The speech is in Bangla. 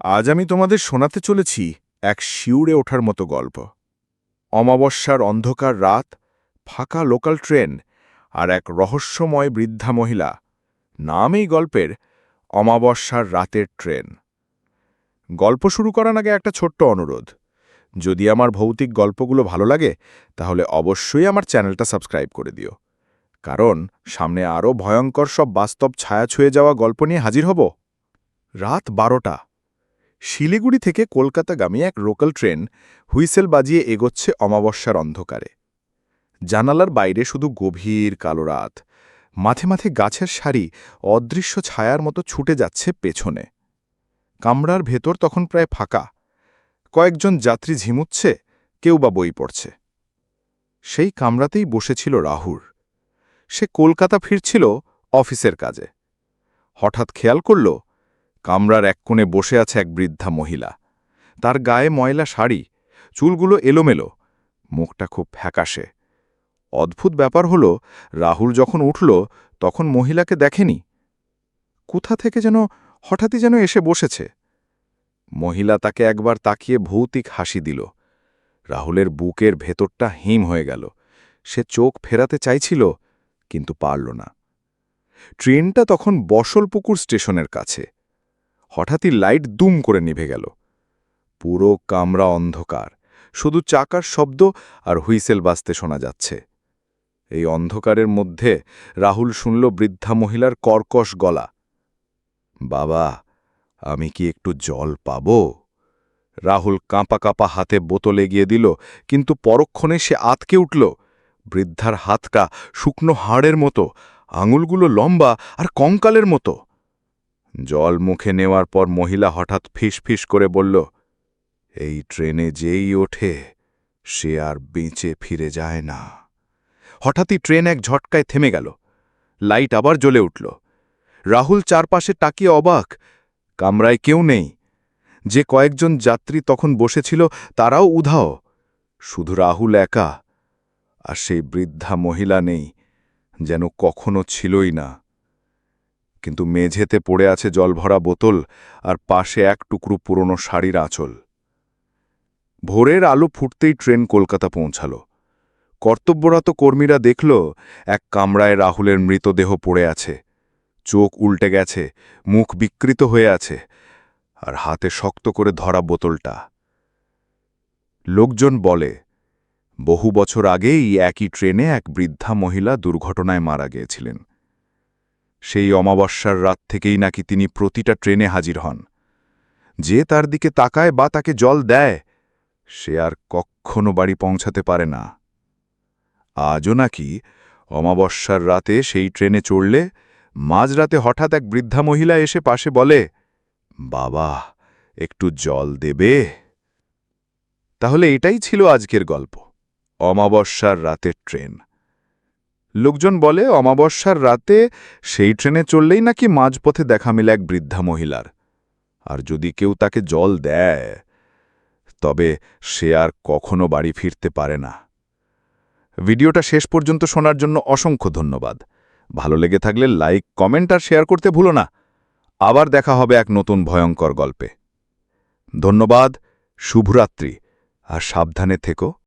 আজ আমি তোমাদের শোনাতে চলেছি এক শিউরে ওঠার মতো গল্প। অমাবস্যার অন্ধকার রাত, ফাঁকা লোকাল ট্রেন আর এক রহস্যময় বৃদ্ধা মহিলা। নাম এই গল্পের অমাবস্যার রাতের ট্রেন। গল্প শুরু করার আগে একটা ছোট্ট অনুরোধ। যদি আমার ভৌতিক গল্পগুলো ভালো লাগে তাহলে অবশ্যই আমার চ্যানেলটা সাবস্ক্রাইব করে দিও, কারণ সামনে আরও ভয়ঙ্কর সব বাস্তব ছায়া ছুঁয়ে যাওয়া গল্প নিয়ে হাজির হব। রাত 12টা। শিলিগুড়ি থেকে কলকাতাগামী এক লোকাল ট্রেন হুইসেল বাজিয়ে এগোচ্ছে অমাবস্যার অন্ধকারে। জানালার বাইরে শুধু গভীর কালো রাত, মাঝে মাঝে গাছের সারি অদৃশ্য ছায়ার মতো ছুটে যাচ্ছে পেছনে। কামরার ভেতর তখন প্রায় ফাঁকা। কয়েকজন যাত্রী ঝিমুচ্ছে, কেউ বা বই পড়ছে। সেই কামরাতেই বসেছিল রাহুল। সে কলকাতা ফিরছিল অফিসের কাজে। হঠাৎ খেয়াল করল কামরার এক কোণে বসে আছে এক বৃদ্ধা মহিলা। তার গায়ে ময়লা শাড়ি, চুলগুলো এলোমেলো, মুখটা খুব ফ্যাকাশে। অদ্ভুত ব্যাপার হল, রাহুল যখন উঠল তখন মহিলাকে দেখেনি। কোথা থেকে যেন হঠাৎই এসে বসেছে। মহিলা তাকে একবার তাকিয়ে ভৌতিক হাসি দিল। রাহুলের বুকের ভেতরটা হিম হয়ে গেল। সে চোখ ফেরাতে চাইছিল, কিন্তু পারল না। ট্রেনটা তখন বসলপুকুর স্টেশনের কাছে। হঠাৎই লাইট দুম করে নিভে গেল। পুরো কামরা অন্ধকার, শুধু চাকার শব্দ আর হুইসেল বাজতে শোনা যাচ্ছে। এই অন্ধকারের মধ্যে রাহুল শুনল বৃদ্ধা মহিলার কর্কশ গলা, "বাবা, আমি কি একটু জল পাব?" রাহুল কাঁপা কাঁপা হাতে বোতল এগিয়ে দিল, কিন্তু পরক্ষণে সে আতকে উঠল। বৃদ্ধার হাতটা শুকনো হাড়ের মতো, আঙুলগুলো লম্বা আর কঙ্কালের মতো। জল মুখে নেওয়ার পর মহিলা হঠাৎ ফিসফিস করে বলল, "এই ট্রেনে যেই ওঠে সে আর বেঁচে ফিরে যায় না।" হঠাৎই ট্রেন এক ঝটকায় থেমে গেল। লাইট আবার জ্বলে উঠল। রাহুল চারপাশে তাকিয়ে অবাক। কামরায় কেউ নেই। যে কয়েকজন যাত্রী তখন বসেছিল তারাও উধাও। শুধু রাহুল একা। আর সেই বৃদ্ধা মহিলা নেই, যেন কখনো ছিলই না। কিন্তু মেঝেতে পড়ে আছে জলভরা বোতল, আর পাশে এক টুকরো পুরনো শাড়ির আঁচল। ভোরের আলো ফুটতেই ট্রেন কলকাতা পৌঁছাল। কর্তব্যরত কর্মীরা দেখল এক কামরায় রাহুলের মৃতদেহ পড়ে আছে। চোখ উল্টে গেছে, মুখ বিকৃত হয়ে আছে, আর হাতে শক্ত করে ধরা বোতলটা। লোকজন বলে, বহু বছর আগেই একই ট্রেনে এক বৃদ্ধা মহিলা দুর্ঘটনায় মারা গিয়েছিলেন। সেই অমাবস্যার রাত থেকেই নাকি তিনি প্রতিটা ট্রেনে হাজির হন। যে তার দিকে তাকায় বা তাকে জল দেয়, সে আর কখনো বাড়ি পৌঁছাতে পারে না। আজও নাকি অমাবস্যার রাতে সেই ট্রেনে চড়লে মাঝরাতে হঠাৎ এক বৃদ্ধা মহিলা এসে পাশে বলে, "বাবা, একটু জল দেবে?" তাহলে এটাই ছিল আজকের গল্প, অমাবস্যার রাতের ট্রেন। লোকজন বলে অমাবস্যার রাতে সেই ট্রেনে চললেই নাকি মাঝপথে দেখা মেলে এক বৃদ্ধা মহিলার। আর যদি কেউ তাকে জল দেয়, তবে সে আর কখনো বাড়ি ফিরতে পারে না। ভিডিওটা শেষ পর্যন্ত শোনার জন্য অসংখ্য ধন্যবাদ। ভালো লেগে থাকলে লাইক, কমেন্ট আর শেয়ার করতে ভুলো না। আবার দেখা হবে এক নতুন ভয়ঙ্কর গল্পে। ধন্যবাদ, শুভরাত্রি, আর সাবধানে থেকো।